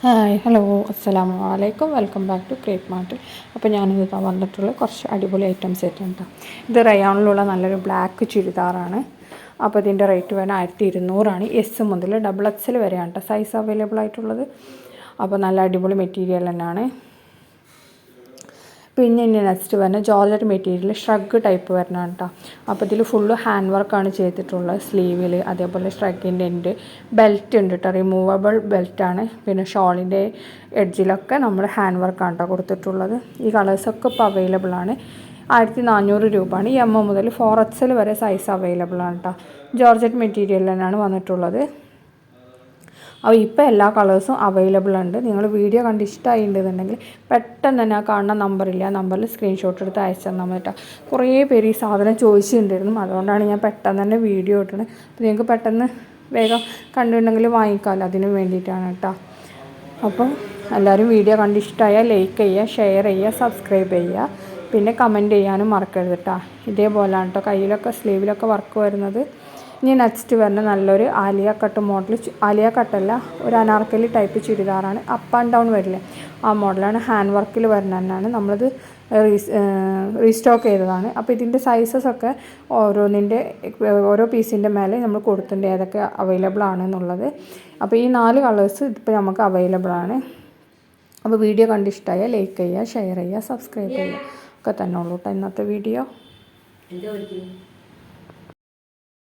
Hi hello അസ്സലാമു അലൈക്കും welcome back to Crepe Mart. അപ്പോൾ ഞാനിത് വന്നിട്ടുള്ള കുറച്ച് അടിപൊളി ഐറ്റംസ് ആയിട്ടുണ്ട്. ഇത് റയോണിലുള്ള നല്ലൊരു ബ്ലാക്ക് ചുരിദാറാണ്. അപ്പോൾ ഇതിൻ്റെ റേറ്റ് വേണം 1200 എസ് മുതൽ XXL വരെയാണ് കേട്ടോ സൈസ് അവൈലബിൾ ആയിട്ടുള്ളത്. അപ്പോൾ നല്ല അടിപൊളി മെറ്റീരിയൽ തന്നെയാണ്. പിന്നെ ഇനി നെക്സ്റ്റ് വരുന്നത് ജോർജറ്റ് മെറ്റീരിയൽ ഷ്രഗ് ടൈപ്പ് വരുന്നതാണ് കേട്ടോ. അപ്പോൾ ഇതിൽ ഫുള്ള് ഹാൻഡ് വർക്കാണ് ചെയ്തിട്ടുള്ളത്. സ്ലീവിൽ അതേപോലെ ഷ്രഗിൻ്റെ ഉണ്ട്, ബെൽറ്റ് ഉണ്ട് കേട്ടോ, റിമൂവബിൾ ബെൽറ്റാണ്. പിന്നെ ഷോളിൻ്റെ എഡ്ജിലൊക്കെ നമ്മൾ ഹാൻഡ് വർക്കാണ് കേട്ടോ കൊടുത്തിട്ടുള്ളത്. ഈ കളേഴ്സൊക്കെ ഇപ്പോൾ അവൈലബിൾ ആണ്. 1400 രൂപയാണ്. ഈ മുതൽ 4XL വരെ സൈസ് അവൈലബിൾ ആണ് കേട്ടോ. ജോർജറ്റ് മെറ്റീരിയൽ തന്നെയാണ് വന്നിട്ടുള്ളത്. അപ്പോൾ ഇപ്പോൾ എല്ലാ കളേഴ്സും അവൈലബിൾ ഉണ്ട്. നിങ്ങൾ വീഡിയോ കണ്ട് ഇഷ്ടമായിട്ടുണ്ടെന്നുണ്ടെങ്കിൽ പെട്ടെന്ന് തന്നെ ആ കാണുന്ന നമ്പറില്ല, ആ നമ്പറിൽ സ്ക്രീൻഷോട്ട് എടുത്ത് അയച്ചു തന്നാൽ മതി കേട്ടോ. കുറേ പേര് ഈ സാധനം ചോദിച്ചിട്ടുണ്ടായിരുന്നു, അതുകൊണ്ടാണ് ഞാൻ പെട്ടെന്ന് തന്നെ വീഡിയോ ഇട്ടത്. അപ്പോൾ നിങ്ങൾക്ക് പെട്ടെന്ന് വേഗം കണ്ടിട്ടുണ്ടെങ്കിൽ വാങ്ങിക്കാമല്ലോ, അതിന് വേണ്ടിയിട്ടാണ് കേട്ടോ. അപ്പം എല്ലാവരും വീഡിയോ കണ്ട് ഇഷ്ടമായാൽ ലൈക്ക് ചെയ്യുക, ഷെയർ ചെയ്യുക, സബ്സ്ക്രൈബ് ചെയ്യുക, പിന്നെ കമൻറ്റ് ചെയ്യാനും മറക്കരുത് കേട്ടോ. ഇതേപോലെയാണ് കേട്ടോ കയ്യിലൊക്കെ സ്ലീവിലൊക്കെ വർക്ക് വരുന്നത്. ഇനി നെക്സ്റ്റ് വരുന്ന നല്ലൊരു ആലിയ കട്ട് മോഡൽ, ആലിയ കട്ടല്ല, ഒരു അനാർക്കലി ടൈപ്പ് ചുരിദാറാണ്. അപ്പ് ആൻഡ് ഡൗൺ വരില്ലേ, ആ മോഡലാണ്. ഹാൻഡ് വർക്കിൽ വരുന്ന തന്നെയാണ്. നമ്മളത് റീസ്റ്റോക്ക് ചെയ്തതാണ്. അപ്പോൾ ഇതിൻ്റെ സൈസസൊക്കെ ഓരോ പീസിൻ്റെ മേലെ നമ്മൾ കൊടുത്തിട്ടുണ്ട് ഏതൊക്കെ അവൈലബിൾ ആണെന്നുള്ളത്. അപ്പോൾ ഈ 4 കളേഴ്സ് ഇപ്പോൾ നമുക്ക് അവൈലബിൾ ആണ്. അപ്പോൾ വീഡിയോ കണ്ടിഷ്ടമായാൽ ലൈക്ക് ചെയ്യുക, ഷെയർ ചെയ്യുക, സബ്സ്ക്രൈബ് ചെയ്യുക ഒക്കെ തന്നെ ഉള്ളൂ കേട്ടോ ഇന്നത്തെ വീഡിയോ.